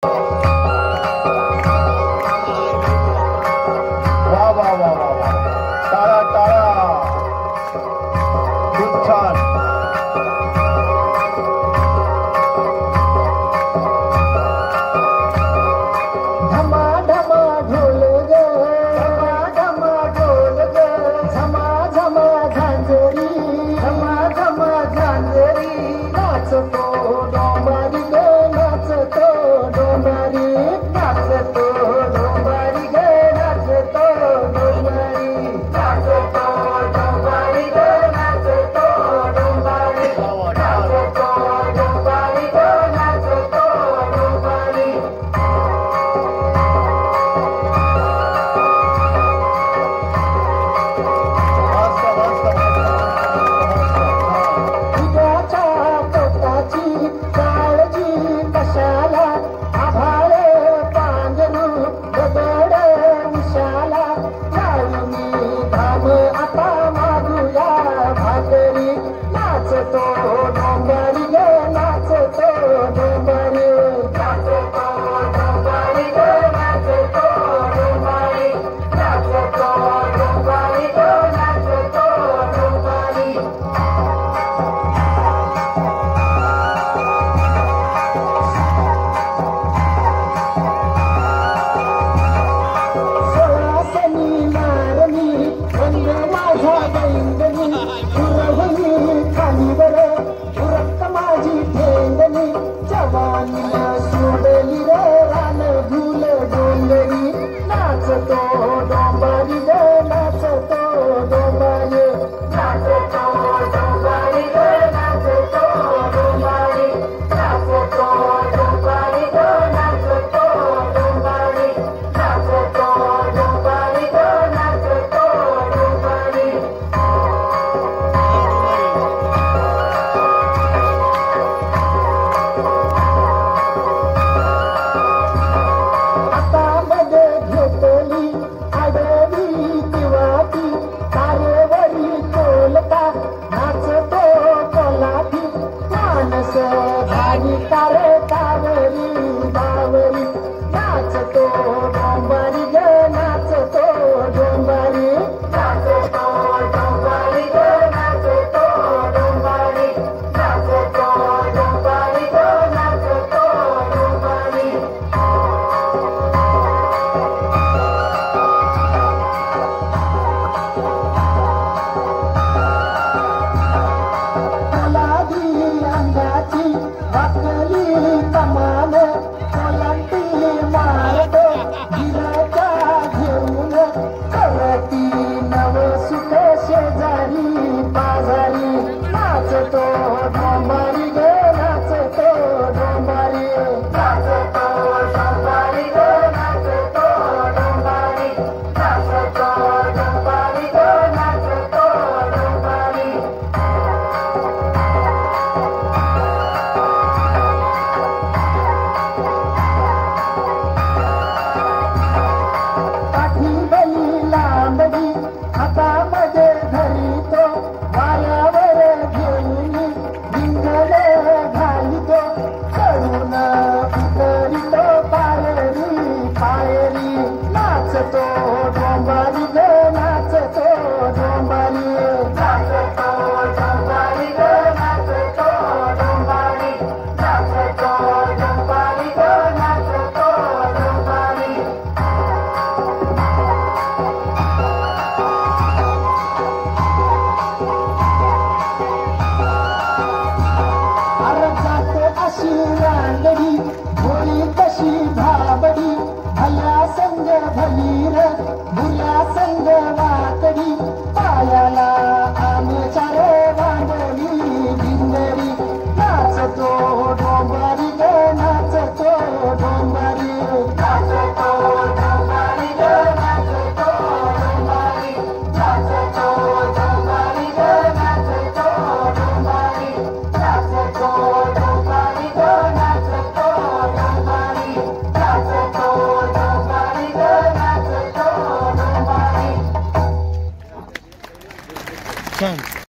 वा वा वा वा वा, टाळा टाळा, खूप छान. धमा धमा ढोल ग, धमा धमा ढोल ग, झमा झमा झांजरी, झमा झमा झांजरी. नाचतो डोंबारी ग, नाचतो डोंबारी, नाचतो डोंबारी ग, नाचतो डोंबारी, नाचतो डोंबारी ग, नाचतो डोंबारी, नाचतो डोंबारी ग, नाचतो डोंबारी. मस्त मस्त मस्त. उद्याच्या पोटाची काळजी कशाला, आभाळ पांघरू गडद उशाला. लावणी धाम आता मागूया भाकरी, नाचतो डोंबारी ग, नाचतो डोंबारी, नाचतो डोंबारी ग, नाचतो डोंबारी, नाचतो डोंबारी ग, नाचतो डोंबारी. सुवासिनी नारणी रंग माझा दैंगनी, उरवली खालीवर उरक्त माझी ठेंगणी. जवानी सोडली रे रान धूल डोंगरी, नाचतो डोंबारी ग, नाचतो डोंबारी, नाचतो डोंबारी ग, नाचतो डोंबारी, नाचतो डोंबारी ग, नाचतो डोंबारी, नाचतो डोंबारी ग, नाचतो डोंबारी. आता मध्ये घेतली आडवी किंवाती, तारेवरी कोलता नाचतो कोलाठी. मानस भारी तारे तावरी बावरी, नाचतो डोंबारी ग, नाचतो डोंबारी, नाचतो डोंबारी ग, नाचतो डोंबारी, नाचतो डोंबारी ग, नाचतो डोंबारी. फुलादी अंगाची वाकली कमान, कोलांटी मारतो गिराच्या घेऊन. करती नव सुख शेजारी बाजारी, नाचतो डोंबारी ग, नाचतो डोंबारी, नाचतो डोंबारी ग, नाचतो डोंबारी, नाचतो डोंबारी ग, नाचतो डोंबारी. पाठी बली लांबडी हातामध्ये धरितो, वाऱ्यावर घेऊन भिंगडे घालितो. चढून उतरितो पायरी पायरी, नाचतो डोंबारी ग, नाचतो डोंबारी, नाचतो डोंबारी ग, नाचतो डोंबारी, नाचतो डोंबारी ग, नाचतो डोंबारी. अरे जाते अशी रांगडी, भोळी कशी भाबडी. भल्या संग भलीर, भुल्या संग वाकडी, पायाला